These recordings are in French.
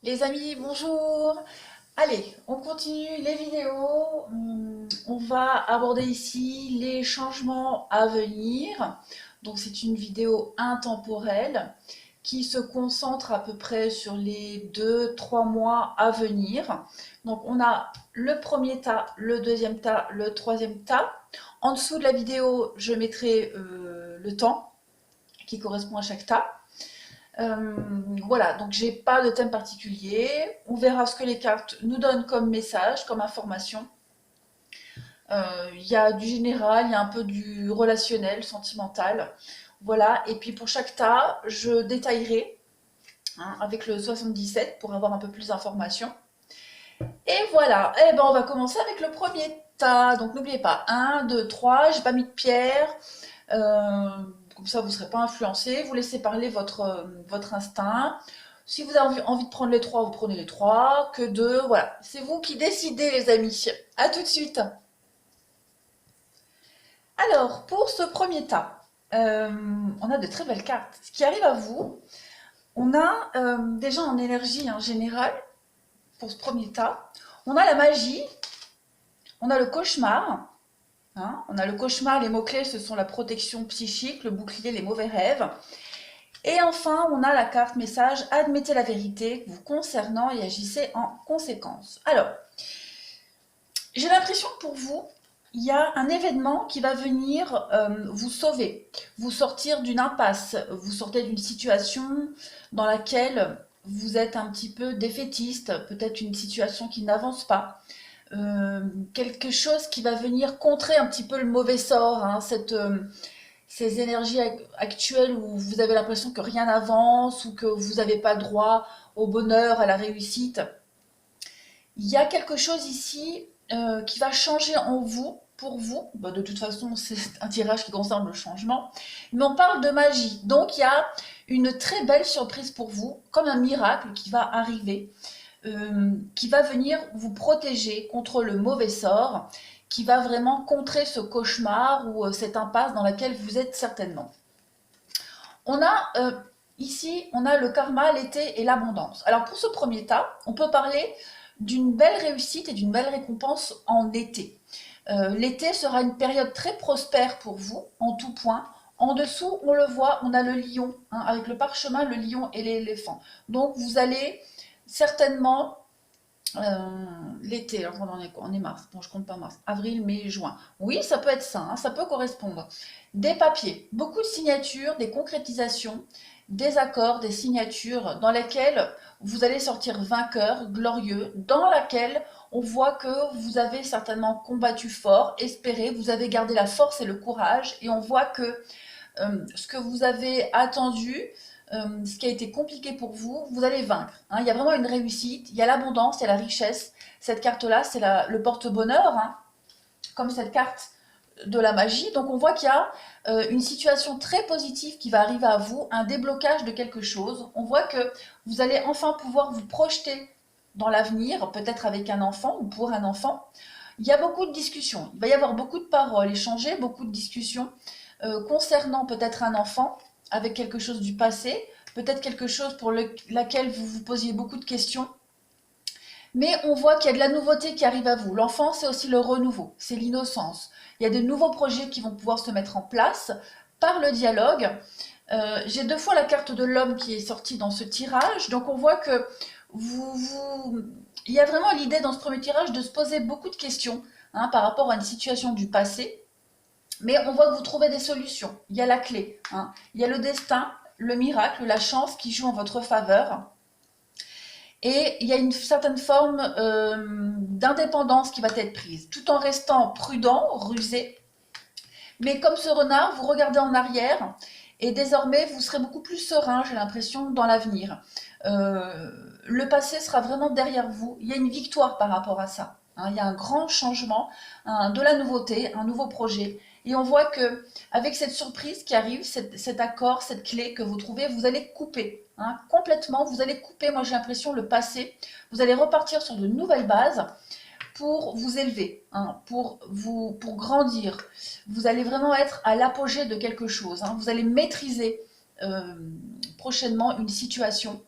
Les amis, bonjour! Allez, on continue les vidéos. On va aborder ici les changements à venir. Donc c'est une vidéo intemporelle qui se concentre à peu près sur les 2-3 mois à venir. Donc on a le premier tas, le deuxième tas, le troisième tas. En dessous de la vidéo, je mettrai le temps qui correspond à chaque tas. Voilà, donc j'ai pas de thème particulier. On verra ce que les cartes nous donnent comme message, comme information. Il y a du général, il y a un peu du relationnel, sentimental. Voilà, et puis pour chaque tas, je détaillerai avec le 77 pour avoir un peu plus d'informations. Et voilà, et ben on va commencer avec le premier tas. Donc n'oubliez pas, 1, 2, 3, j'ai pas mis de pierre. Euh, Comme ça, vous ne serez pas influencé. Vous laissez parler votre instinct. Si vous avez envie de prendre les trois, vous prenez les trois. Que deux, voilà. C'est vous qui décidez, les amis. À tout de suite. Alors, pour ce premier tas, on a de très belles cartes. Ce qui arrive à vous, on a déjà en énergie en général, pour ce premier tas, on a la magie, on a le cauchemar. On a le cauchemar, les mots-clés, ce sont la protection psychique, le bouclier, les mauvais rêves. Et enfin, on a la carte message, admettez la vérité vous concernant et agissez en conséquence. Alors, j'ai l'impression que pour vous, il y a un événement qui va venir vous sauver, vous sortir d'une impasse, vous sortez d'une situation dans laquelle vous êtes un petit peu défaitiste, peut-être une situation qui n'avance pas. Quelque chose qui va venir contrer un petit peu le mauvais sort, ces énergies actuelles où vous avez l'impression que rien n'avance ou que vous n'avez pas droit au bonheur, à la réussite. Il y a quelque chose ici qui va changer en vous, pour vous. Bah, de toute façon, c'est un tirage qui concerne le changement. Mais on parle de magie. Donc, il y a une très belle surprise pour vous, comme un miracle qui va arriver, qui va venir vous protéger contre le mauvais sort, qui va vraiment contrer ce cauchemar ou cette impasse dans laquelle vous êtes certainement. On a ici, on a le karma, l'été et l'abondance. Alors pour ce premier tas, on peut parler d'une belle réussite et d'une belle récompense en été. L'été sera une période très prospère pour vous, en tout point. En dessous, on le voit, on a le lion, avec le parchemin, le lion et l'éléphant. Donc vous allez certainement l'été, alors on est mars, bon je compte pas mars, avril, mai, juin. Oui, ça peut être ça, ça peut correspondre. Des papiers, beaucoup de signatures, des concrétisations, des accords, des signatures dans lesquelles vous allez sortir vainqueur, glorieux, dans laquelle on voit que vous avez certainement combattu fort, espéré, vous avez gardé la force et le courage, et on voit que ce que vous avez attendu, ce qui a été compliqué pour vous, vous allez vaincre. Il y a vraiment une réussite, il y a l'abondance, il y a la richesse. Cette carte-là, c'est le porte-bonheur, comme cette carte de la magie. Donc on voit qu'il y a une situation très positive qui va arriver à vous, un déblocage de quelque chose. On voit que vous allez enfin pouvoir vous projeter dans l'avenir, peut-être avec un enfant ou pour un enfant. Il y a beaucoup de discussions, il va y avoir beaucoup de paroles échangées, beaucoup de discussions concernant peut-être un enfant avec quelque chose du passé, peut-être quelque chose pour laquelle vous vous posiez beaucoup de questions. Mais on voit qu'il y a de la nouveauté qui arrive à vous. L'enfant, c'est aussi le renouveau, c'est l'innocence. Il y a de nouveaux projets qui vont pouvoir se mettre en place par le dialogue. J'ai deux fois la carte de l'homme qui est sortie dans ce tirage, donc on voit que il y a vraiment l'idée dans ce premier tirage de se poser beaucoup de questions par rapport à une situation du passé. Mais on voit que vous trouvez des solutions. Il y a la clé. Il y a le destin, le miracle, la chance qui joue en votre faveur. Et il y a une certaine forme d'indépendance qui va être prise, tout en restant prudent, rusé. Mais comme ce renard, vous regardez en arrière et désormais vous serez beaucoup plus serein, j'ai l'impression, dans l'avenir. Le passé sera vraiment derrière vous. Il y a une victoire par rapport à ça. Il y a un grand changement, de la nouveauté, un nouveau projet. Et on voit que avec cette surprise qui arrive, cet accord, cette clé que vous trouvez, vous allez couper complètement. Vous allez couper, moi j'ai l'impression, le passé. Vous allez repartir sur de nouvelles bases pour vous élever, pour grandir. Vous allez vraiment être à l'apogée de quelque chose. Vous allez maîtriser prochainement une situation.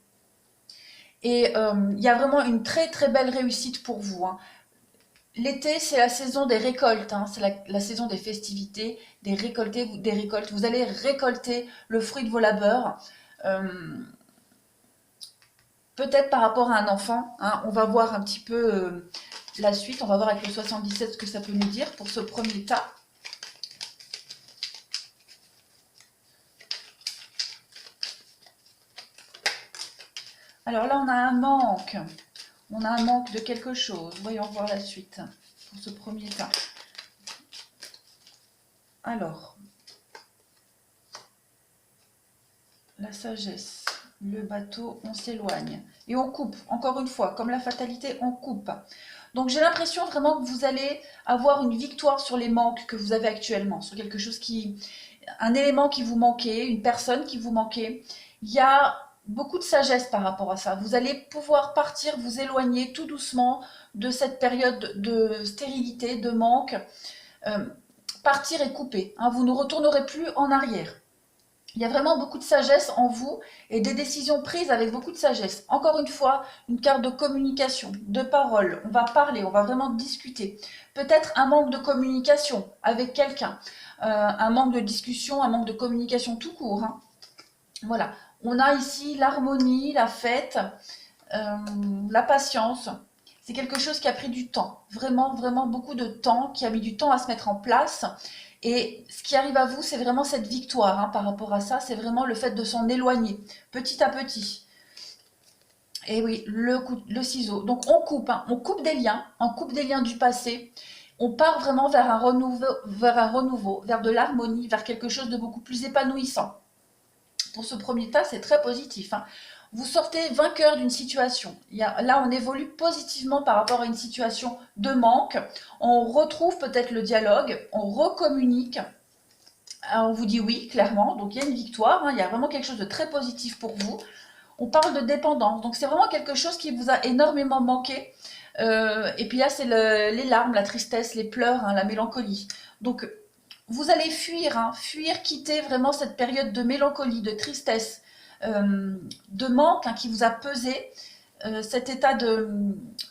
Et il y a vraiment une très très belle réussite pour vous, hein. L'été, c'est la saison des récoltes, hein. C'est la saison des festivités, des récoltes. Vous allez récolter le fruit de vos labeurs. Euh, Peut-être par rapport à un enfant, hein, on va voir un petit peu la suite. On va voir avec le 77 ce que ça peut nous dire pour ce premier tas. Alors là, on a un manque. On a un manque de quelque chose. Voyons voir la suite pour ce premier tas. Alors, la sagesse, le bateau, on s'éloigne. Et on coupe, encore une fois, comme la fatalité, on coupe. Donc j'ai l'impression vraiment que vous allez avoir une victoire sur les manques que vous avez actuellement, sur quelque chose qui... un élément qui vous manquait, une personne qui vous manquait. Il y a beaucoup de sagesse par rapport à ça. Vous allez pouvoir partir, vous éloigner tout doucement de cette période de stérilité, de manque. Euh, Partir et couper, hein, vous ne retournerez plus en arrière. Il y a vraiment beaucoup de sagesse en vous et des décisions prises avec beaucoup de sagesse. Encore une fois, une carte de communication, de parole. On va parler, on va vraiment discuter. Peut-être un manque de communication avec quelqu'un, un manque de discussion, un manque de communication tout court, hein. Voilà. On a ici l'harmonie, la fête, la patience. C'est quelque chose qui a pris du temps, vraiment, vraiment beaucoup de temps, qui a mis du temps à se mettre en place. Et ce qui arrive à vous, c'est vraiment cette victoire, hein, par rapport à ça. C'est vraiment le fait de s'en éloigner, petit à petit. Et oui, le ciseau. Donc on coupe, hein, on coupe des liens du passé. On part vraiment vers un renouveau, vers de l'harmonie, vers quelque chose de beaucoup plus épanouissant. Pour ce premier tas, c'est très positif, hein. Vous sortez vainqueur d'une situation. Là, on évolue positivement par rapport à une situation de manque. On retrouve peut-être le dialogue, on recommunique. On vous dit oui, clairement. Donc, il y a une victoire, hein. Il y a vraiment quelque chose de très positif pour vous. On parle de dépendance. Donc, c'est vraiment quelque chose qui vous a énormément manqué. Et puis là, c'est les larmes, la tristesse, les pleurs, hein, la mélancolie. Donc, vous allez fuir, hein, fuir, quitter vraiment cette période de mélancolie, de tristesse, de manque, hein, qui vous a pesé, cet état de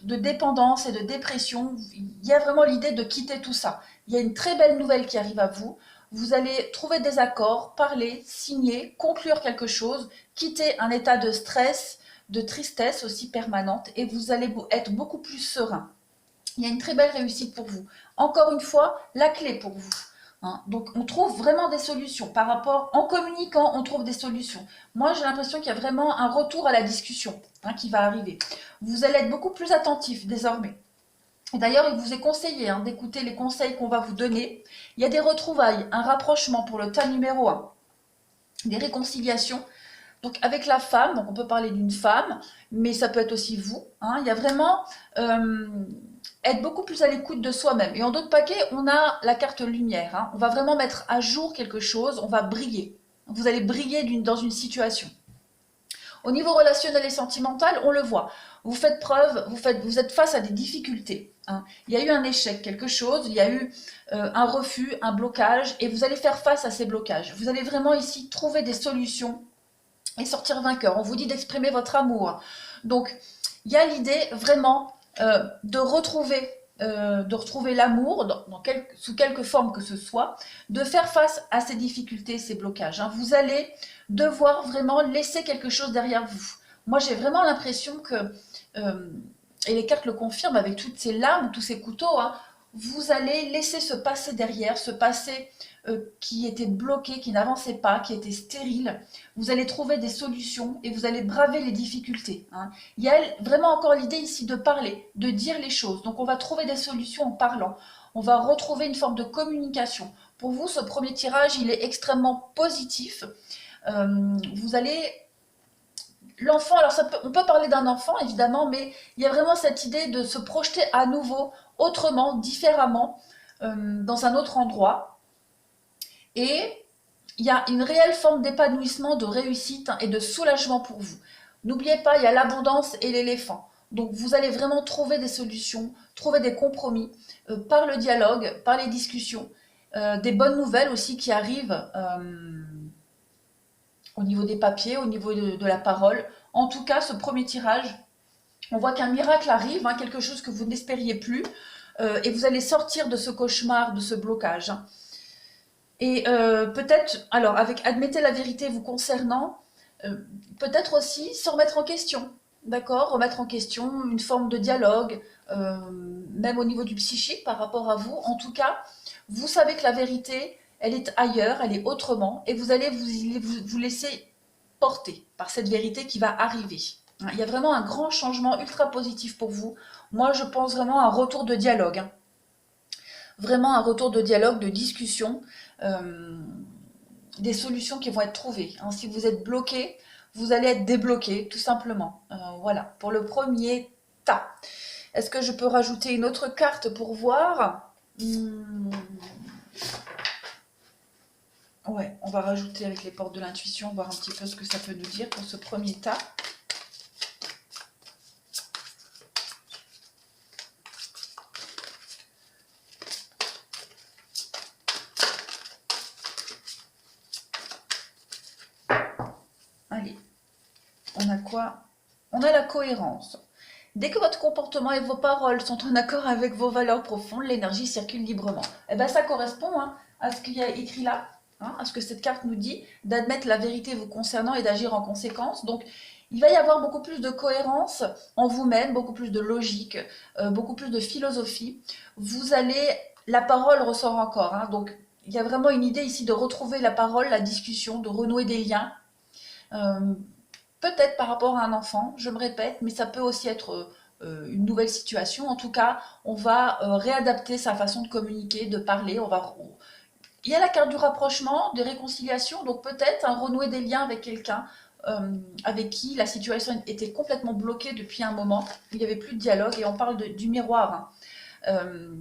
dépendance et de dépression. Il y a vraiment l'idée de quitter tout ça. Il y a une très belle nouvelle qui arrive à vous. Vous allez trouver des accords, parler, signer, conclure quelque chose, quitter un état de stress, de tristesse aussi permanente, et vous allez être beaucoup plus serein. Il y a une très belle réussite pour vous. Encore une fois, la clé pour vous, hein. Donc on trouve vraiment des solutions par rapport, en communiquant, on trouve des solutions. Moi j'ai l'impression qu'il y a vraiment un retour à la discussion, hein, qui va arriver. Vous allez être beaucoup plus attentif désormais. Et d'ailleurs, il vous est conseillé, hein, d'écouter les conseils qu'on va vous donner. Il y a des retrouvailles, un rapprochement pour le tas numéro 1, des réconciliations. Donc avec la femme, donc on peut parler d'une femme, mais ça peut être aussi vous, hein. Il y a vraiment être beaucoup plus à l'écoute de soi-même. Et en d'autres paquets, on a la carte lumière, hein. On va vraiment mettre à jour quelque chose, on va briller. Vous allez briller dans une situation. Au niveau relationnel et sentimental, on le voit. Vous faites preuve, vous êtes face à des difficultés, hein. Il y a eu un échec, quelque chose, il y a eu un refus, un blocage, et vous allez faire face à ces blocages. Vous allez vraiment ici trouver des solutions et sortir vainqueur. On vous dit d'exprimer votre amour. Donc, il y a l'idée vraiment de retrouver l'amour sous quelque forme que ce soit, de faire face à ces difficultés, ces blocages, hein. Vous allez devoir vraiment laisser quelque chose derrière vous. Moi, j'ai vraiment l'impression que, et les cartes le confirment avec toutes ces lames, tous ces couteaux, hein, vous allez laisser ce passé derrière, ce passé qui était bloqué, qui n'avançait pas, qui était stérile. Vous allez trouver des solutions et vous allez braver les difficultés, hein. Il y a vraiment encore l'idée ici de parler, de dire les choses. Donc on va trouver des solutions en parlant. On va retrouver une forme de communication. Pour vous, ce premier tirage, il est extrêmement positif. Vous allez... L'enfant, alors on peut parler d'un enfant évidemment, mais il y a vraiment cette idée de se projeter à nouveau, autrement, différemment, dans un autre endroit. Et il y a une réelle forme d'épanouissement, de réussite, hein, et de soulagement pour vous. N'oubliez pas, il y a l'abondance et l'éléphant. Donc vous allez vraiment trouver des solutions, trouver des compromis, par le dialogue, par les discussions, des bonnes nouvelles aussi qui arrivent au niveau des papiers, au niveau de la parole. En tout cas, ce premier tirage, on voit qu'un miracle arrive, hein, quelque chose que vous n'espériez plus, et vous allez sortir de ce cauchemar, de ce blocage, hein. Et peut-être, alors avec admettez la vérité vous concernant, euh, peut-être aussi se remettre en question, d'accord? Remettre en question une forme de dialogue, même au niveau du psychique par rapport à vous. En tout cas, vous savez que la vérité, elle est ailleurs, elle est autrement, et vous allez vous laisser porter par cette vérité qui va arriver. Il y a vraiment un grand changement ultra positif pour vous. Moi, je pense vraiment à un retour de dialogue, hein. Vraiment un retour de dialogue, de discussion, euh, des solutions qui vont être trouvées, hein. Si vous êtes bloqué, vous allez être débloqué, tout simplement. Voilà, pour le premier tas. Est-ce que je peux rajouter une autre carte pour voir? Ouais, on va rajouter avec les portes de l'intuition, voir un petit peu ce que ça peut nous dire pour ce premier tas. Allez, on a quoi? On a la cohérence. Dès que votre comportement et vos paroles sont en accord avec vos valeurs profondes, l'énergie circule librement. Et bien ça correspond, hein, à ce qu'il y a écrit là, hein, à ce que cette carte nous dit, d'admettre la vérité vous concernant et d'agir en conséquence. Donc il va y avoir beaucoup plus de cohérence en vous-même, beaucoup plus de logique, beaucoup plus de philosophie. Vous allez, la parole ressort encore, hein, donc il y a vraiment une idée ici de retrouver la parole, la discussion, de renouer des liens. Euh, Peut-être par rapport à un enfant, je me répète, mais ça peut aussi être une nouvelle situation. En tout cas, on va réadapter sa façon de communiquer, de parler. Il y a la carte du rapprochement, des réconciliations, donc peut-être un renouer des liens avec quelqu'un avec qui la situation était complètement bloquée depuis un moment, il n'y avait plus de dialogue, et on parle du miroir, hein. Euh,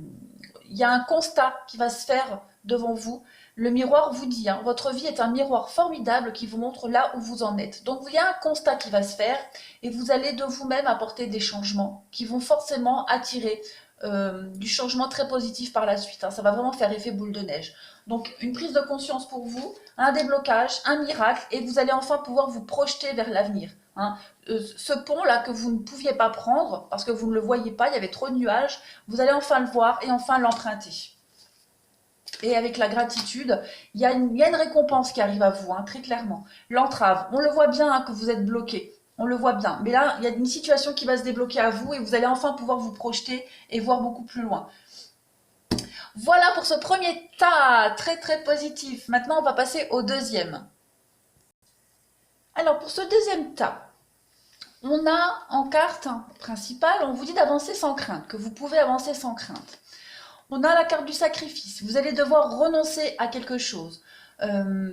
il y a un constat qui va se faire devant vous. Le miroir vous dit, hein, votre vie est un miroir formidable qui vous montre là où vous en êtes. Donc il y a un constat qui va se faire et vous allez de vous-même apporter des changements qui vont forcément attirer du changement très positif par la suite, hein. Ça va vraiment faire effet boule de neige. Donc une prise de conscience pour vous, un déblocage, un miracle, et vous allez enfin pouvoir vous projeter vers l'avenir, hein. Ce pont-là que vous ne pouviez pas prendre parce que vous ne le voyiez pas, il y avait trop de nuages, vous allez enfin le voir et enfin l'emprunter. Et avec la gratitude, il y a une récompense qui arrive à vous, hein, très clairement. L'entrave, on le voit bien, hein, que vous êtes bloqué. On le voit bien. Mais là, il y a une situation qui va se débloquer à vous et vous allez enfin pouvoir vous projeter et voir beaucoup plus loin. Voilà pour ce premier tas, très très positif. Maintenant, on va passer au deuxième. Alors, pour ce deuxième tas, on a en carte principale, on vous dit d'avancer sans crainte, que vous pouvez avancer sans crainte. On a la carte du sacrifice. Vous allez devoir renoncer à quelque chose. Euh,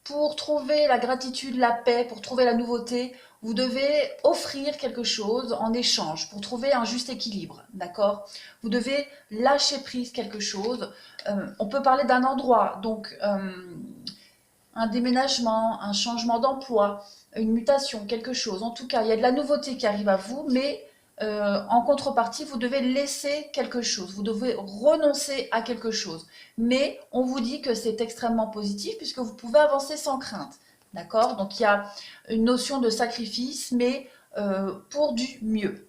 pour trouver la gratitude, la paix, pour trouver la nouveauté, vous devez offrir quelque chose en échange pour trouver un juste équilibre, d'accord? Vous devez lâcher prise quelque chose. On peut parler d'un endroit, donc un déménagement, un changement d'emploi, une mutation, quelque chose. En tout cas, il y a de la nouveauté qui arrive à vous, mais en contrepartie, vous devez laisser quelque chose, vous devez renoncer à quelque chose. Mais on vous dit que c'est extrêmement positif puisque vous pouvez avancer sans crainte. D'accord? Donc il y a une notion de sacrifice, mais pour du mieux.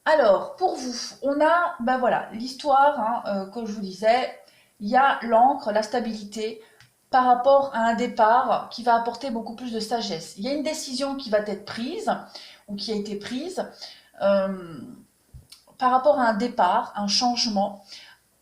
Alors, pour vous, on a, ben voilà, l'histoire, hein, comme je vous disais, il y a l'encre, la stabilité, par rapport à un départ qui va apporter beaucoup plus de sagesse. Il y a une décision qui va être prise, ou qui a été prise, euh, par rapport à un départ, un changement,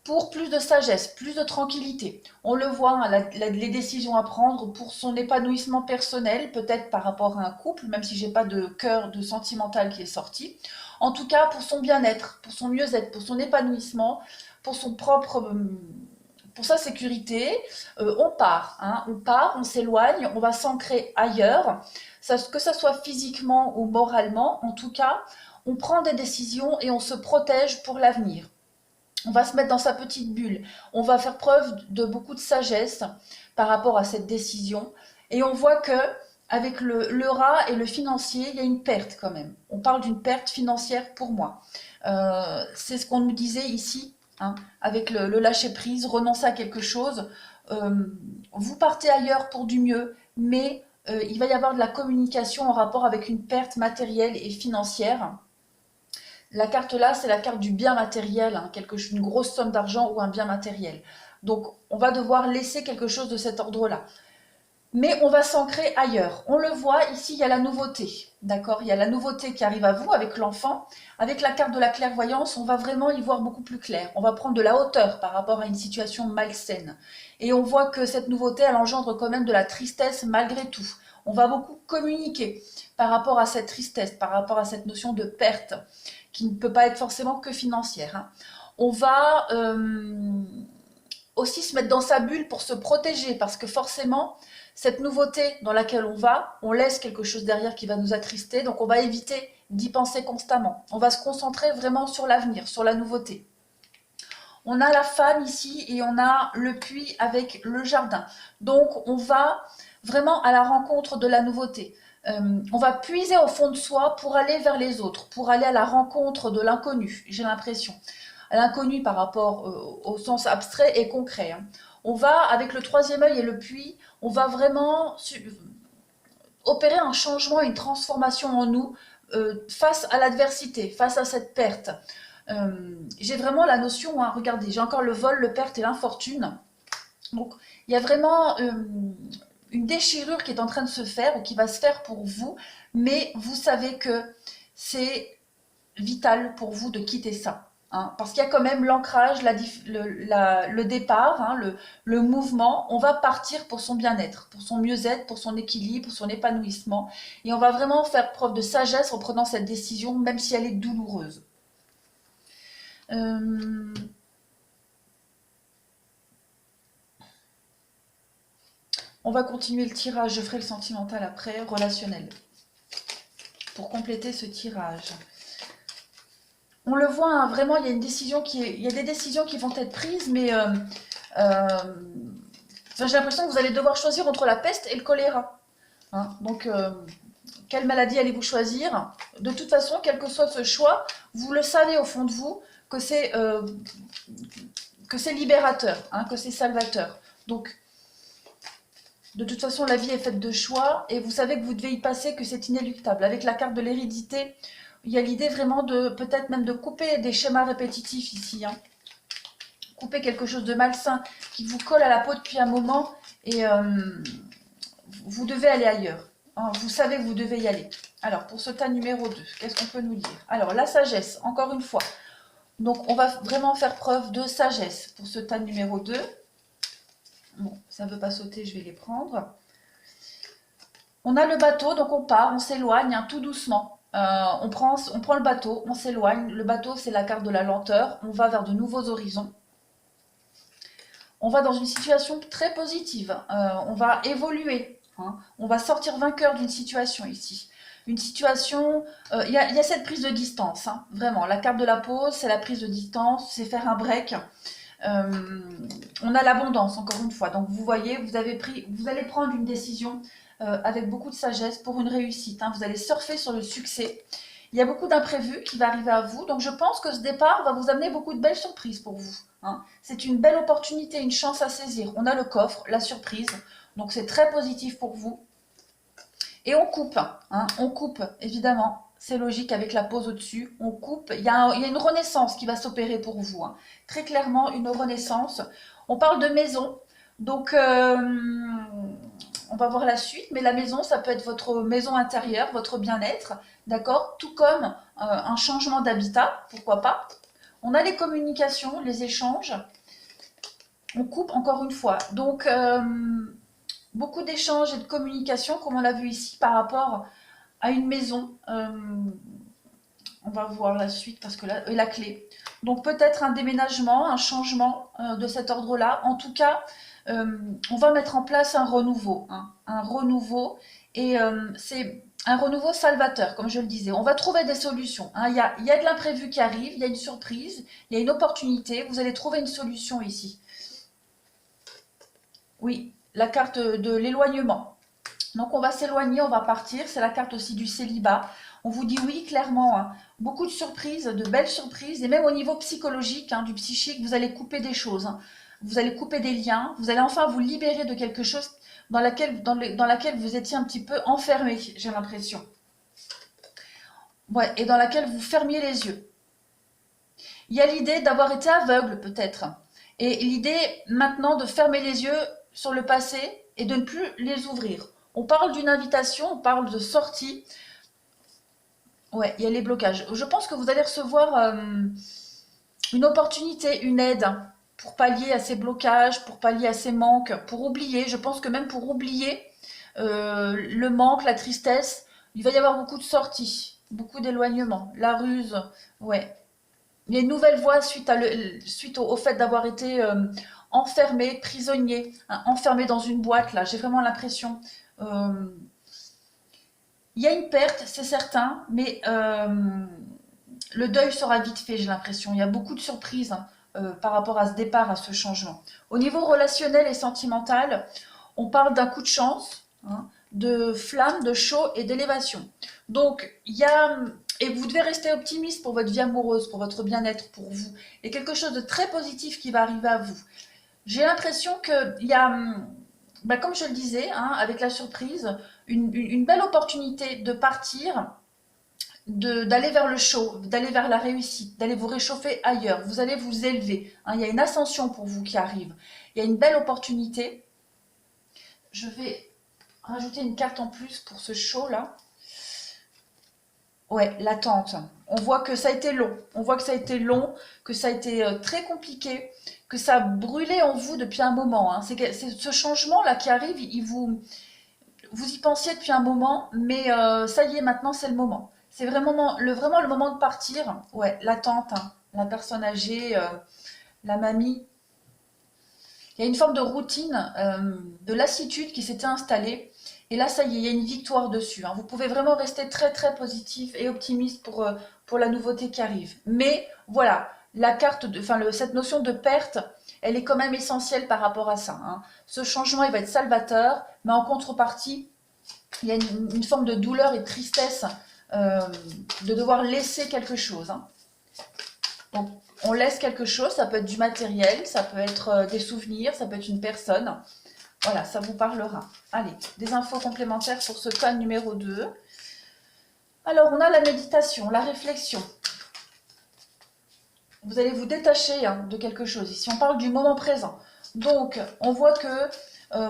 pour plus de sagesse, plus de tranquillité. On le voit, hein, les décisions à prendre pour son épanouissement personnel, peut-être par rapport à un couple, même si j'ai pas de cœur de sentimental qui est sorti. En tout cas, pour son bien-être, pour son mieux-être, pour son épanouissement, pour son propre, pour sa sécurité, on part, hein, on s'éloigne, on va s'ancrer ailleurs, que ça soit physiquement ou moralement, en tout cas, on prend des décisions et on se protège pour l'avenir. On va se mettre dans sa petite bulle, on va faire preuve de beaucoup de sagesse par rapport à cette décision, et on voit que avec le rat et le financier, il y a une perte quand même. On parle d'une perte financière pour moi. C'est ce qu'on nous disait ici, hein, avec le lâcher-prise, renoncer à quelque chose. Vous partez ailleurs pour du mieux, mais il va y avoir de la communication en rapport avec une perte matérielle et financière. La carte là, c'est la carte du bien matériel, hein, une grosse somme d'argent ou un bien matériel. Donc, on va devoir laisser quelque chose de cet ordre-là. Mais on va s'ancrer ailleurs. On le voit, ici, il y a la nouveauté. D'accord? Il y a la nouveauté qui arrive à vous avec l'enfant. Avec la carte de la clairvoyance, on va vraiment y voir beaucoup plus clair. On va prendre de la hauteur par rapport à une situation malsaine. Et on voit que cette nouveauté, elle engendre quand même de la tristesse malgré tout. On va beaucoup communiquer par rapport à cette tristesse, par rapport à cette notion de perte, qui ne peut pas être forcément que financière, hein. On va aussi se mettre dans sa bulle pour se protéger, parce que forcément, cette nouveauté dans laquelle on laisse quelque chose derrière qui va nous attrister, donc on va éviter d'y penser constamment. On va se concentrer vraiment sur l'avenir, sur la nouveauté. On a la femme ici et on a le puits avec le jardin. Donc on va vraiment à la rencontre de la nouveauté. On va puiser au fond de soi pour aller vers les autres, pour aller à la rencontre de l'inconnu, j'ai l'impression. L'inconnu par rapport au sens abstrait et concret, hein. On va, avec le troisième œil et le puits, on va vraiment opérer un changement, une transformation en nous face à l'adversité, face à cette perte. J'ai vraiment la notion, hein, regardez, j'ai encore le vol, le perte et l'infortune. Donc, il y a vraiment une déchirure qui est en train de se faire ou qui va se faire pour vous, mais vous savez que c'est vital pour vous de quitter ça. Hein, parce qu'il y a quand même l'ancrage, le départ, hein, le mouvement. On va partir pour son bien-être, pour son mieux-être, pour son équilibre, pour son épanouissement. Et on va vraiment faire preuve de sagesse en prenant cette décision, même si elle est douloureuse. On va continuer le tirage, je ferai le sentimental après, relationnel, pour compléter ce tirage. On le voit, hein, vraiment, il y a il y a des décisions qui vont être prises, mais j'ai l'impression que vous allez devoir choisir entre la peste et le choléra. Hein, donc, quelle maladie allez-vous choisir? De toute façon, quel que soit ce choix, vous le savez au fond de vous que c'est libérateur, hein, que c'est salvateur. Donc, de toute façon, la vie est faite de choix et vous savez que vous devez y passer, que c'est inéluctable. Avec la carte de l'hérédité, il y a l'idée vraiment de peut-être même de couper des schémas répétitifs ici. Hein. Couper quelque chose de malsain qui vous colle à la peau depuis un moment et vous devez aller ailleurs. Hein. Vous savez que vous devez y aller. Alors, pour ce tas numéro 2, qu'est-ce qu'on peut nous dire? Alors, la sagesse, encore une fois. Donc, on va vraiment faire preuve de sagesse pour ce tas numéro 2. Bon, ça ne veut pas sauter, je vais les prendre. On a le bateau, donc on part, on s'éloigne, hein, tout doucement. On prend le bateau, on s'éloigne. Le bateau, c'est la carte de la lenteur. On va vers de nouveaux horizons. On va dans une situation très positive. On va évoluer. Hein. On va sortir vainqueur d'une situation ici. Une situation... Il y a cette prise de distance. Hein, vraiment, la carte de la pause, c'est la prise de distance. C'est faire un break. On a l'abondance, encore une fois. Donc, vous voyez, vous allez prendre une décision avec beaucoup de sagesse pour une réussite. Hein. Vous allez surfer sur le succès. Il y a beaucoup d'imprévus qui va arriver à vous. Donc, je pense que ce départ va vous amener beaucoup de belles surprises pour vous. Hein. C'est une belle opportunité, une chance à saisir. On a le coffre, la surprise. Donc, c'est très positif pour vous. Et on coupe. Hein. On coupe, évidemment. C'est logique avec la pause au-dessus. On coupe. Il y a une renaissance qui va s'opérer pour vous. Hein. Très clairement, une renaissance. On parle de maison. Donc, on va voir la suite. Mais la maison, ça peut être votre maison intérieure, votre bien-être. D'accord? Tout comme un changement d'habitat. Pourquoi pas? On a les communications, les échanges. On coupe encore une fois. Donc, beaucoup d'échanges et de communication, comme on l'a vu ici, par rapport à une maison. On va voir la suite parce que là, et la clé. Donc peut-être un déménagement, un changement de cet ordre-là. En tout cas, on va mettre en place un renouveau. Hein, un renouveau. Et c'est un renouveau salvateur, comme je le disais. On va trouver des solutions. Hein. Il y a de l'imprévu qui arrive, il y a une surprise, il y a une opportunité. Vous allez trouver une solution ici. Oui, la carte de l'éloignement. Donc on va s'éloigner, on va partir. C'est la carte aussi du célibat. On vous dit oui, clairement. Hein, beaucoup de surprises, de belles surprises. Et même au niveau psychologique, hein, du psychique, vous allez couper des choses. Hein. vous allez couper des liens, vous allez enfin vous libérer de quelque chose dans laquelle vous étiez un petit peu enfermé, j'ai l'impression. Ouais, et dans laquelle vous fermiez les yeux. Il y a l'idée d'avoir été aveugle peut-être. Et l'idée maintenant de fermer les yeux sur le passé et de ne plus les ouvrir. On parle d'une invitation, on parle de sortie. Ouais, il y a les blocages. Je pense que vous allez recevoir une opportunité, une aide pour pallier à ces blocages, pour pallier à ces manques, pour oublier. Je pense que même pour oublier le manque, la tristesse, il va y avoir beaucoup de sorties, beaucoup d'éloignements. La ruse, ouais. Il y a une nouvelle voie suite au fait d'avoir été enfermé, prisonnier, hein, enfermé dans une boîte, là. J'ai vraiment l'impression. euh, il y a une perte, c'est certain, mais le deuil sera vite fait, j'ai l'impression. Il y a beaucoup de surprises hein, par rapport à ce départ, à ce changement. Au niveau relationnel et sentimental, on parle d'un coup de chance, hein, de flamme, de chaud et d'élévation. Donc, il y a... Et vous devez rester optimiste pour votre vie amoureuse, pour votre bien-être, pour vous. Il y a quelque chose de très positif qui va arriver à vous. J'ai l'impression qu'il y a, bah, comme je le disais, hein, avec la surprise, une belle opportunité de partir d'aller vers le chaud, d'aller vers la réussite, d'aller vous réchauffer ailleurs. Vous allez vous élever. Hein, il y a une ascension pour vous qui arrive. Il y a une belle opportunité. Je vais rajouter une carte en plus pour ce chaud là. Ouais, l'attente. On voit que ça a été long. On voit que ça a été long, que ça a été très compliqué, que ça a brûlé en vous depuis un moment. Hein. C'est ce changement là qui arrive. Vous y pensiez depuis un moment, mais ça y est, maintenant c'est le moment. C'est vraiment le moment de partir. Ouais, l'attente, hein, la personne âgée, la mamie. Il y a une forme de routine, de lassitude qui s'était installée. Et là, ça y est, il y a une victoire dessus. Hein. Vous pouvez vraiment rester très très positif et optimiste pour la nouveauté qui arrive. Mais voilà, la carte, cette notion de perte, elle est quand même essentielle par rapport à ça. Hein. Ce changement, il va être salvateur, mais en contrepartie, il y a une forme de douleur et de tristesse de devoir laisser quelque chose. Hein. Donc, on laisse quelque chose, ça peut être du matériel, ça peut être des souvenirs, ça peut être une personne. Voilà, ça vous parlera. Allez, des infos complémentaires pour ce cas numéro 2. Alors, on a la méditation, la réflexion. Vous allez vous détacher hein, de quelque chose. Ici, on parle du moment présent. Donc, on voit que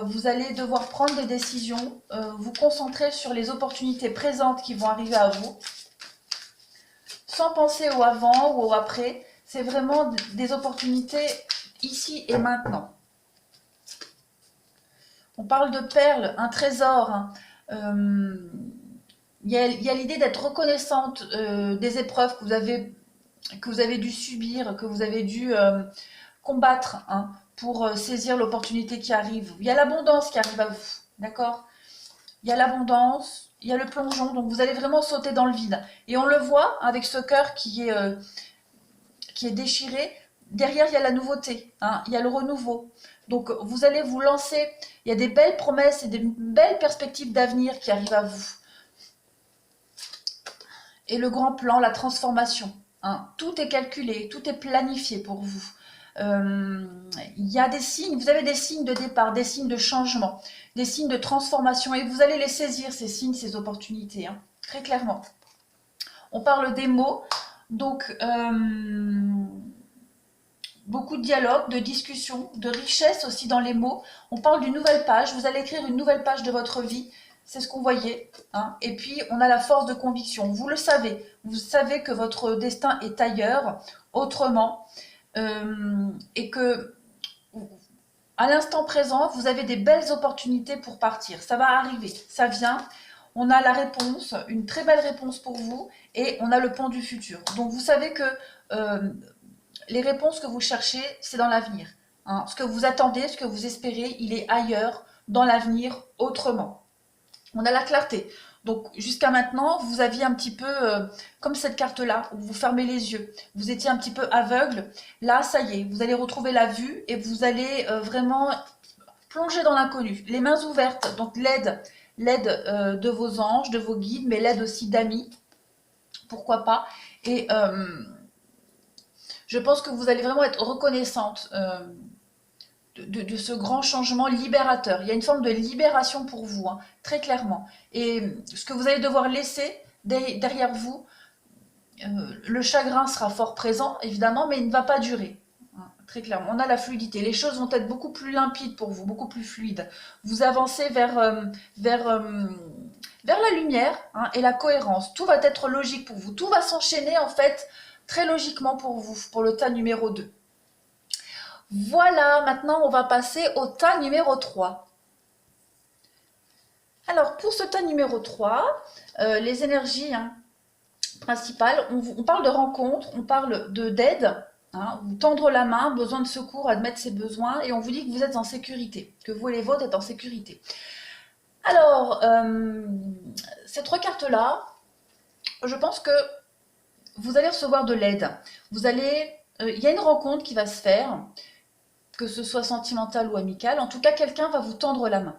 vous allez devoir prendre des décisions, vous concentrer sur les opportunités présentes qui vont arriver à vous, sans penser au avant ou au après. C'est vraiment des opportunités ici et maintenant. On parle de perles, un trésor. Hein. Il y a l'idée d'être reconnaissante des épreuves que vous avez dû subir, que vous avez dû combattre hein, pour saisir l'opportunité qui arrive. Il y a l'abondance qui arrive à vous, d'accord? Il y a l'abondance, il y a le plongeon, donc vous allez vraiment sauter dans le vide. Et on le voit avec ce cœur qui est déchiré. Derrière, il y a la nouveauté, hein, il y a le renouveau. Donc, vous allez vous lancer. Il y a des belles promesses et des belles perspectives d'avenir qui arrivent à vous. Et le grand plan, la transformation. Hein, tout est calculé, tout est planifié pour vous. Il y a des signes, vous avez des signes de départ, des signes de changement, des signes de transformation. Et vous allez les saisir, ces signes, ces opportunités, hein, très clairement. On parle des mots. Donc, beaucoup de dialogue, de discussion, de richesse aussi dans les mots. On parle d'une nouvelle page. Vous allez écrire une nouvelle page de votre vie. C'est ce qu'on voyait. Hein. Et puis, on a la force de conviction. Vous le savez. Vous savez que votre destin est ailleurs, autrement. Et que, à l'instant présent, vous avez des belles opportunités pour partir. Ça va arriver. Ça vient. On a la réponse, une très belle réponse pour vous. Et on a le pont du futur. Donc, vous savez que les réponses que vous cherchez, c'est dans l'avenir. Hein. Ce que vous attendez, ce que vous espérez, il est ailleurs, dans l'avenir, autrement. On a la clarté. Donc, jusqu'à maintenant, vous aviez un petit peu, comme cette carte-là, où vous fermez les yeux. Vous étiez un petit peu aveugle. Là, ça y est, vous allez retrouver la vue et vous allez vraiment plonger dans l'inconnu. Les mains ouvertes, donc l'aide de vos anges, de vos guides, mais l'aide aussi d'amis. Pourquoi pas. Et je pense que vous allez vraiment être reconnaissante de ce grand changement libérateur. Il y a une forme de libération pour vous, hein, très clairement. Et ce que vous allez devoir laisser derrière vous, le chagrin sera fort présent, évidemment, mais il ne va pas durer. Hein, très clairement, on a la fluidité. Les choses vont être beaucoup plus limpides pour vous, beaucoup plus fluides. Vous avancez vers la lumière, hein, et la cohérence. Tout va être logique pour vous. Tout va s'enchaîner, en fait, très logiquement pour vous, pour le tas numéro 2. Voilà, maintenant on va passer au tas numéro 3. Alors, pour ce tas numéro 3, les énergies, hein, principales, on parle de rencontre, on parle d'aide, hein, vous tendre la main, besoin de secours, admettre ses besoins, et on vous dit que vous êtes en sécurité, que vous et les vôtres êtes en sécurité. Alors, ces trois cartes-là, je pense que vous allez recevoir de l'aide. Il y a une rencontre qui va se faire, que ce soit sentimental ou amical. En tout cas, quelqu'un va vous tendre la main.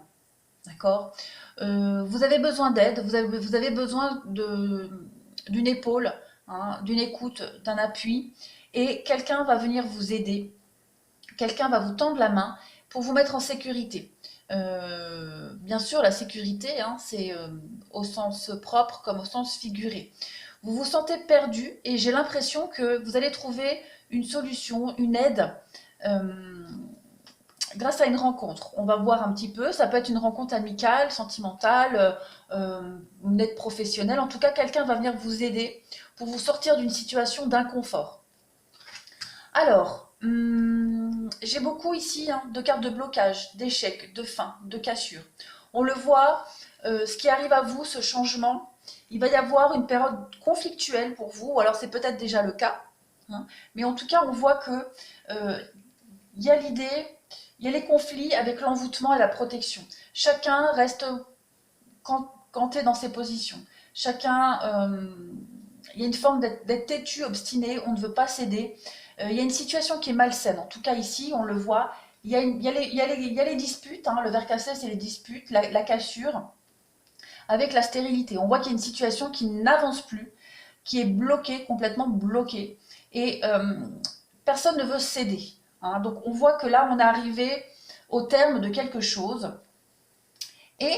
D'accord? Vous avez besoin d'aide, vous avez besoin d'une épaule, hein, d'une écoute, d'un appui, et quelqu'un va venir vous aider. Quelqu'un va vous tendre la main pour vous mettre en sécurité. Bien sûr, la sécurité, hein, c'est au sens propre comme au sens figuré. Vous vous sentez perdu et j'ai l'impression que vous allez trouver une solution, une aide grâce à une rencontre. On va voir un petit peu, ça peut être une rencontre amicale, sentimentale, une aide professionnelle. En tout cas, quelqu'un va venir vous aider pour vous sortir d'une situation d'inconfort. Alors, j'ai beaucoup ici, hein, de cartes de blocage, d'échecs, de fin, de cassure. On le voit, ce qui arrive à vous, ce changement, il va y avoir une période conflictuelle pour vous, ou alors c'est peut-être déjà le cas, hein, mais en tout cas, on voit que il y a l'idée, il y a les conflits avec l'envoûtement et la protection. Chacun reste canté dans ses positions. Chacun, il y a une forme d'être têtu, obstiné, on ne veut pas céder. Il y a une situation qui est malsaine. En tout cas ici, on le voit. Il y a les disputes, hein, le ver cassé, c'est les disputes, la cassure, avec la stérilité. On voit qu'il y a une situation qui n'avance plus, qui est bloquée, complètement bloquée. Et personne ne veut céder. Hein. Donc on voit que là, on est arrivé au terme de quelque chose. Et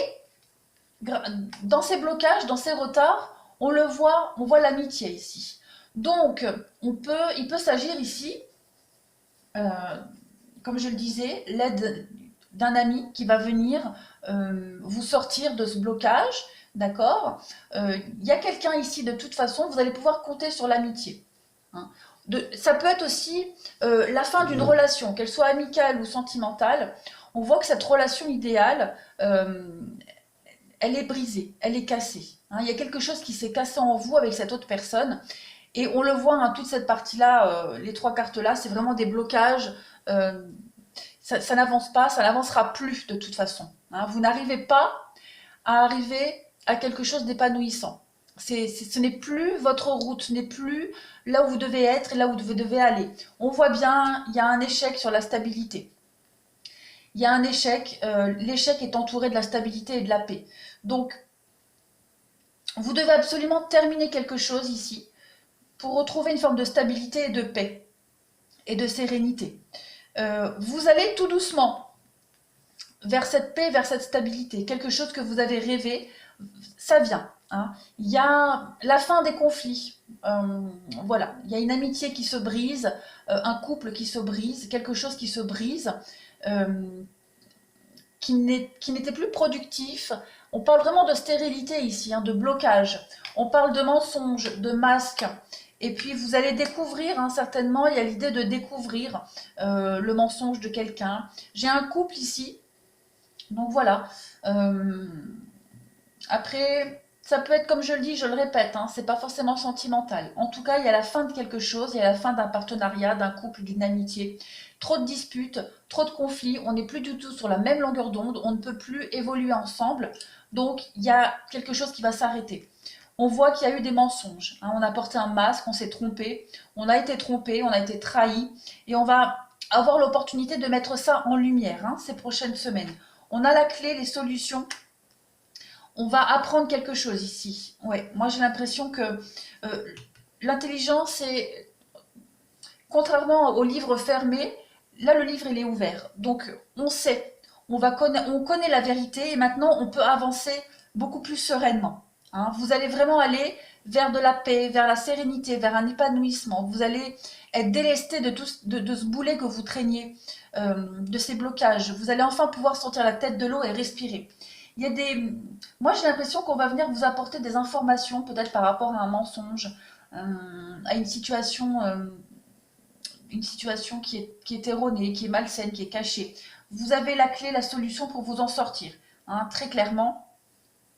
dans ces blocages, dans ces retards, on voit l'amitié ici. Donc, il peut s'agir ici, comme je le disais, l'aide d'un ami qui va venir vous sortir de ce blocage, d'accord? Il y a quelqu'un ici, de toute façon, vous allez pouvoir compter sur l'amitié. Hein. Ça peut être aussi la fin d'une relation, qu'elle soit amicale ou sentimentale. On voit que cette relation idéale, elle est brisée, elle est cassée. Hein. Il y a quelque chose qui s'est cassé en vous avec cette autre personne. Et on le voit, hein, toute cette partie-là, les trois cartes-là, c'est vraiment des blocages. Ça n'avance pas, ça n'avancera plus de toute façon. Hein. Vous n'arrivez pas à arriver à quelque chose d'épanouissant. Ce n'est plus votre route, ce n'est plus là où vous devez être et là où vous devez aller. On voit bien, il y a un échec sur la stabilité. Il y a un échec, l'échec est entouré de la stabilité et de la paix. Donc, vous devez absolument terminer quelque chose ici pour retrouver une forme de stabilité et de paix et de sérénité. Vous allez tout doucement vers cette paix, vers cette stabilité, quelque chose que vous avez rêvé, ça vient. Hein. Il y a la fin des conflits, voilà, il y a une amitié qui se brise, un couple qui se brise, quelque chose qui se brise, qui n'était plus productif. On parle vraiment de stérilité ici, hein, de blocage. On parle de mensonges, de masques. Et puis vous allez découvrir, hein, certainement, il y a l'idée de découvrir le mensonge de quelqu'un. J'ai un couple ici, donc voilà. Après, ça peut être, comme je le dis, je le répète, hein, c'est pas forcément sentimental. En tout cas, il y a la fin de quelque chose, il y a la fin d'un partenariat, d'un couple, d'une amitié. Trop de disputes, trop de conflits, on n'est plus du tout sur la même longueur d'onde, on ne peut plus évoluer ensemble. Donc, il y a quelque chose qui va s'arrêter. On voit qu'il y a eu des mensonges. Hein, on a porté un masque, on s'est trompé, on a été trompé, on a été trahi. Et on va avoir l'opportunité de mettre ça en lumière, hein, ces prochaines semaines. On a la clé, les solutions. On va apprendre quelque chose ici. Ouais, moi j'ai l'impression que l'intelligence est, contrairement aux livres fermés, là, le livre, il est ouvert. Donc, on sait, on connaît la vérité et maintenant, on peut avancer beaucoup plus sereinement. Hein. Vous allez vraiment aller vers de la paix, vers la sérénité, vers un épanouissement. Vous allez être délesté de ce boulet que vous traîniez, de ces blocages. Vous allez enfin pouvoir sortir la tête de l'eau et respirer. Il y a des... Moi, j'ai l'impression qu'on va venir vous apporter des informations, peut-être par rapport à un mensonge, à une situation qui est erronée, qui est malsaine, qui est cachée. Vous avez la clé, la solution pour vous en sortir. Hein, très clairement,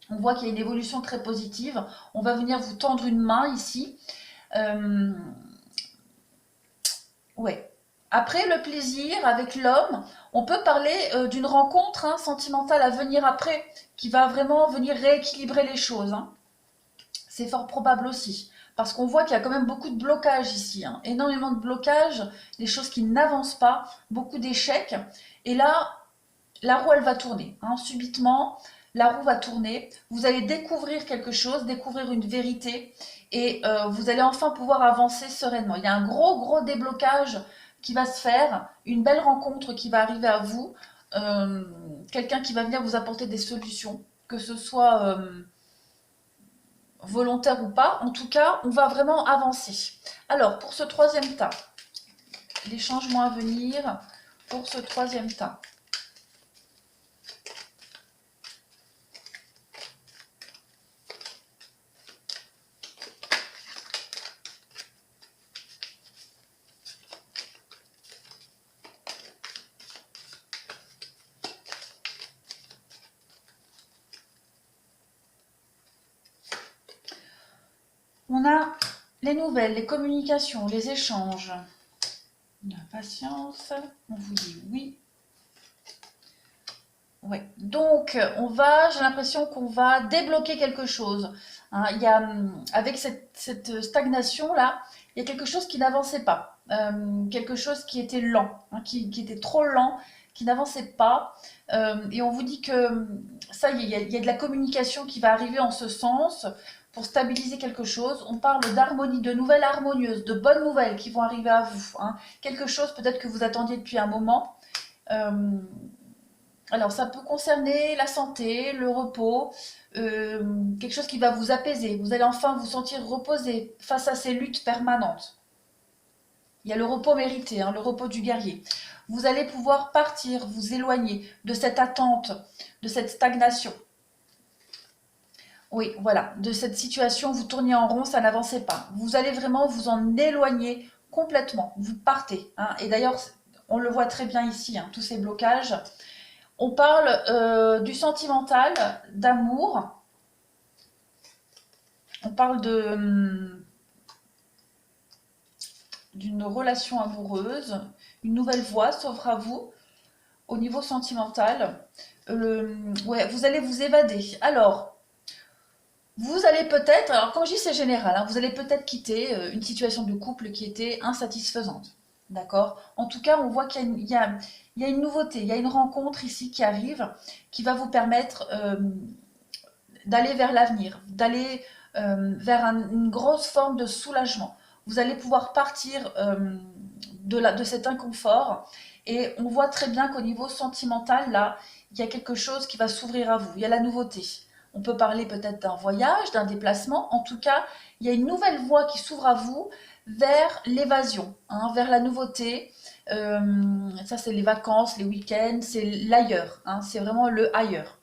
on voit qu'il y a une évolution très positive. On va venir vous tendre une main ici. Euh, ouais. Après, le plaisir avec l'homme, on peut parler d'une rencontre sentimentale à venir après, qui va vraiment venir rééquilibrer les choses. Hein. C'est fort probable aussi. Parce qu'on voit qu'il y a quand même beaucoup de blocages ici. Hein. Énormément de blocages, des choses qui n'avancent pas, beaucoup d'échecs. Et là, la roue, elle va tourner. Hein. Subitement, la roue va tourner. Vous allez découvrir quelque chose, découvrir une vérité. Et vous allez enfin pouvoir avancer sereinement. Il y a un gros déblocage qui va se faire. Une belle rencontre qui va arriver à vous. Quelqu'un qui va venir vous apporter des solutions. Que ce soit... volontaire ou pas, en tout cas, on va vraiment avancer. Alors, pour ce troisième tas, les changements à venir pour ce troisième tas. On a les nouvelles, les communications, les échanges. La patience, on vous dit oui. Ouais. Donc, j'ai l'impression qu'on va débloquer quelque chose. Hein, avec cette stagnation-là, il y a quelque chose qui n'avançait pas. Quelque chose qui était lent, hein, qui était trop lent, qui n'avançait pas. Et on vous dit que ça y est, il y a de la communication qui va arriver en ce sens pour stabiliser quelque chose. On parle d'harmonie, de nouvelles harmonieuses, de bonnes nouvelles qui vont arriver à vous. Hein. Quelque chose peut-être que vous attendiez depuis un moment. Alors, ça peut concerner la santé, le repos, quelque chose qui va vous apaiser. Vous allez enfin vous sentir reposé face à ces luttes permanentes. Il y a le repos mérité, hein, le repos du guerrier. Vous allez pouvoir partir, vous éloigner de cette attente, de cette stagnation. Oui, voilà, de cette situation, vous tourniez en rond, ça n'avançait pas. Vous allez vraiment vous en éloigner complètement. Vous partez. Hein. Et d'ailleurs, on le voit très bien ici, hein, tous ces blocages. On parle du sentimental, d'amour. On parle d'une relation amoureuse. Une nouvelle voie s'offre à vous au niveau sentimental. Ouais, vous allez vous évader. Alors, vous allez peut-être, alors quand je dis c'est général, hein, vous allez peut-être quitter une situation de couple qui était insatisfaisante. D'accord. En tout cas, on voit qu'il y a une nouveauté, il y a une rencontre ici qui arrive, qui va vous permettre d'aller vers l'avenir, d'aller vers une grosse forme de soulagement. Vous allez pouvoir partir de cet inconfort et on voit très bien qu'au niveau sentimental, là, il y a quelque chose qui va s'ouvrir à vous, il y a la nouveauté. On peut parler peut-être d'un voyage, d'un déplacement. En tout cas, il y a une nouvelle voie qui s'ouvre à vous vers l'évasion, hein, vers la nouveauté. Ça, c'est les vacances, les week-ends, c'est l'ailleurs. Hein, c'est vraiment le ailleurs.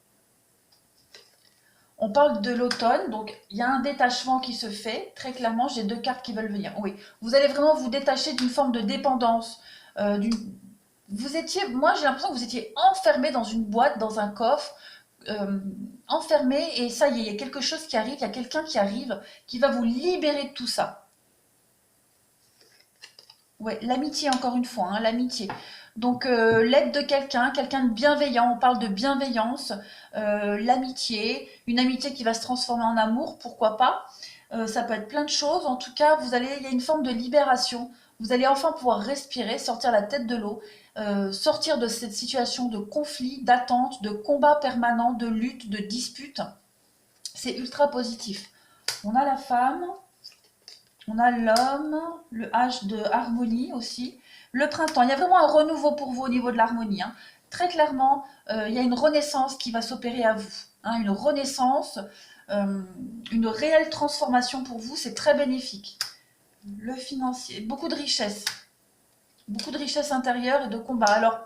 On parle de l'automne, donc il y a un détachement qui se fait. Très clairement, j'ai deux cartes qui veulent venir. Oui, vous allez vraiment vous détacher d'une forme de dépendance. Vous étiez, moi j'ai l'impression que vous étiez enfermé dans une boîte, dans un coffre, enfermé, et ça y est, il y a quelque chose qui arrive, il y a quelqu'un qui arrive, qui va vous libérer de tout ça. Ouais, l'amitié encore une fois, hein, l'amitié. Donc l'aide de quelqu'un, quelqu'un de bienveillant, on parle de bienveillance, l'amitié, une amitié qui va se transformer en amour, pourquoi pas. Ça peut être plein de choses. En tout cas, il y a une forme de libération. Vous allez enfin pouvoir respirer, sortir la tête de l'eau, sortir de cette situation de conflit, d'attente, de combat permanent, de lutte, de dispute. C'est ultra positif. On a la femme, on a l'homme, le H de harmonie aussi. le printemps. Il y a vraiment un renouveau pour vous au niveau de l'harmonie, hein. Très clairement, il y a une renaissance qui va s'opérer à vous, hein, une renaissance, une réelle transformation pour vous, c'est très bénéfique. Le financier, beaucoup de richesse intérieure et de combat. Alors,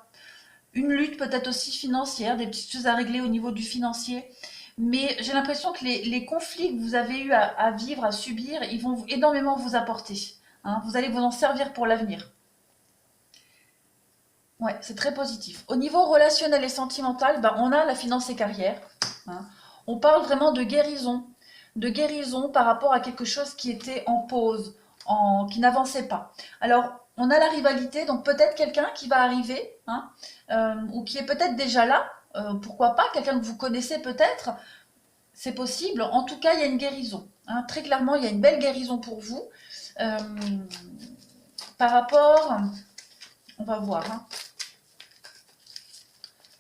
une lutte peut-être aussi financière, des petites choses à régler au niveau du financier. Mais j'ai l'impression que les conflits que vous avez eu à vivre, à subir, ils vont énormément vous apporter, hein. Vous allez vous en servir pour l'avenir. Ouais, c'est très positif. Au niveau relationnel et sentimental, ben, on a la finance et carrière, hein. On parle vraiment de guérison par rapport à quelque chose qui était en pause, qui n'avançait pas. Alors, on a la rivalité, donc peut-être quelqu'un qui va arriver, hein, ou qui est peut-être déjà là, pourquoi pas, quelqu'un que vous connaissez peut-être, c'est possible. En tout cas, il y a une guérison, hein. Très clairement, il y a une belle guérison pour vous. Euh, Par rapport, on va voir, hein.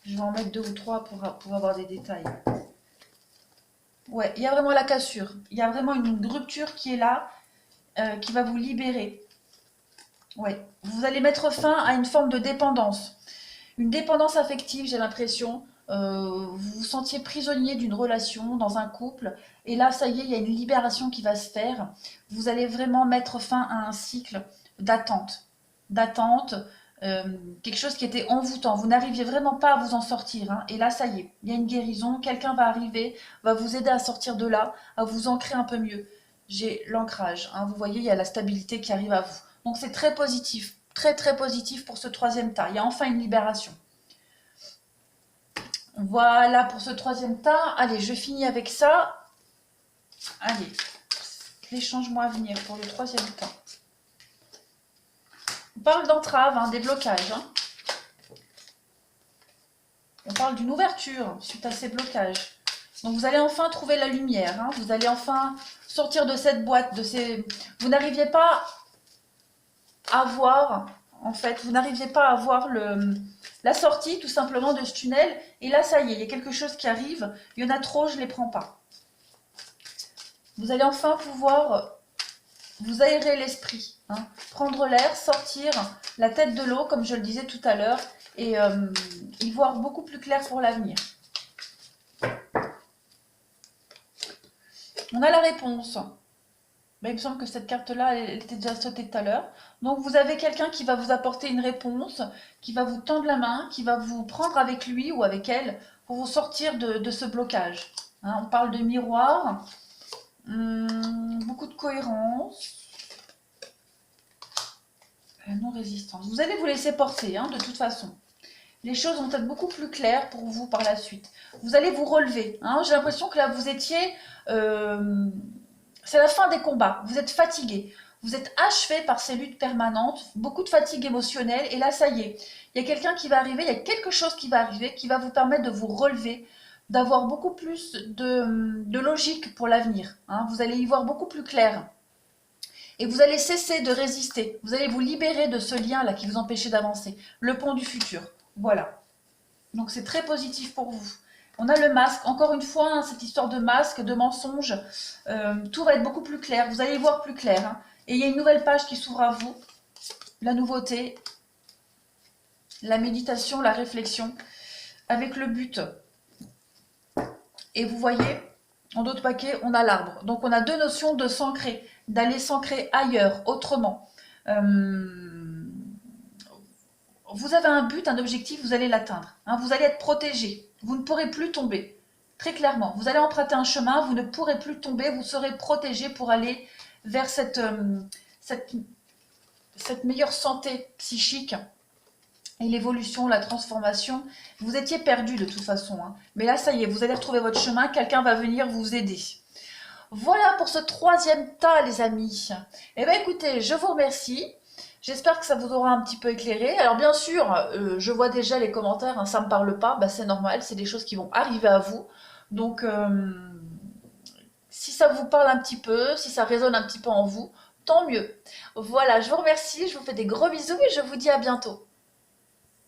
Je vais en mettre deux ou trois pour avoir des détails. Ouais, il y a vraiment la cassure. Il y a vraiment une rupture qui est là, qui va vous libérer. Ouais, vous allez mettre fin à une forme de dépendance. Une dépendance affective, j'ai l'impression. Vous vous sentiez prisonnier d'une relation dans un couple. Et là, ça y est, il y a une libération qui va se faire. Vous allez vraiment mettre fin à un cycle d'attente. D'attente, quelque chose qui était envoûtant. Vous n'arriviez vraiment pas à vous en sortir, hein. Et là, ça y est, il y a une guérison. Quelqu'un va arriver, va vous aider à sortir de là, à vous ancrer un peu mieux. J'ai l'ancrage, hein. Vous voyez, il y a la stabilité qui arrive à vous. Donc c'est très positif, très très positif pour ce troisième tas. Il y a enfin une libération. Voilà pour ce troisième tas. Allez, je finis avec ça. Allez, les changements à venir pour le troisième tas. On parle d'entrave, hein, des blocages, hein. On parle d'une ouverture suite à ces blocages. Donc vous allez enfin trouver la lumière, hein. Vous allez enfin sortir de cette boîte, de ces... Vous n'arriviez pas à voir, en fait, vous n'arriviez pas à voir la sortie tout simplement de ce tunnel. Et là, ça y est, il y a quelque chose qui arrive. Il y en a trop, je ne les prends pas. Vous allez enfin pouvoir vous aérer l'esprit, hein, prendre l'air, sortir la tête de l'eau, comme je le disais tout à l'heure, et y voir beaucoup plus clair pour l'avenir. On a la réponse. Ben, il me semble que cette carte-là, elle était déjà sautée tout à l'heure. Donc, vous avez quelqu'un qui va vous apporter une réponse, qui va vous tendre la main, qui va vous prendre avec lui ou avec elle pour vous sortir de ce blocage, hein. On parle de miroir, beaucoup de cohérence, non-résistance. Vous allez vous laisser porter, hein, de toute façon. Les choses vont être beaucoup plus claires pour vous par la suite. Vous allez vous relever, hein. J'ai l'impression que là, vous étiez... c'est la fin des combats. Vous êtes fatigué. Vous êtes achevé par ces luttes permanentes, beaucoup de fatigue émotionnelle. Et là, ça y est, il y a quelqu'un qui va arriver, il y a quelque chose qui va arriver qui va vous permettre de vous relever, d'avoir beaucoup plus de logique pour l'avenir, hein. Vous allez y voir beaucoup plus clair. Et vous allez cesser de résister. Vous allez vous libérer de ce lien-là qui vous empêchait d'avancer. Le pont du futur. Voilà. Donc c'est très positif pour vous. On a le masque, encore une fois, hein, cette histoire de masque, de mensonge, tout va être beaucoup plus clair, vous allez y voir plus clair, hein. Et il y a une nouvelle page qui s'ouvre à vous, la nouveauté, la méditation, la réflexion, avec le but. Et vous voyez, en d'autres paquets, on a l'arbre. Donc on a deux notions de s'ancrer, d'aller s'ancrer ailleurs, autrement. Vous avez un but, un objectif, vous allez l'atteindre, hein. Vous allez être protégé. Vous ne pourrez plus tomber. Très clairement. Vous allez emprunter un chemin, vous ne pourrez plus tomber, vous serez protégé pour aller vers cette meilleure santé psychique et l'évolution, la transformation. Vous étiez perdu de toute façon, hein. Mais là, ça y est, vous allez retrouver votre chemin, quelqu'un va venir vous aider. Voilà pour ce troisième tas, les amis. Eh bien, écoutez, je vous remercie. J'espère que ça vous aura un petit peu éclairé. Alors bien sûr, je vois déjà les commentaires, hein, ça ne me parle pas, bah, c'est normal, c'est des choses qui vont arriver à vous. Donc, si ça vous parle un petit peu, si ça résonne un petit peu en vous, tant mieux. Voilà, je vous remercie, je vous fais des gros bisous et je vous dis à bientôt.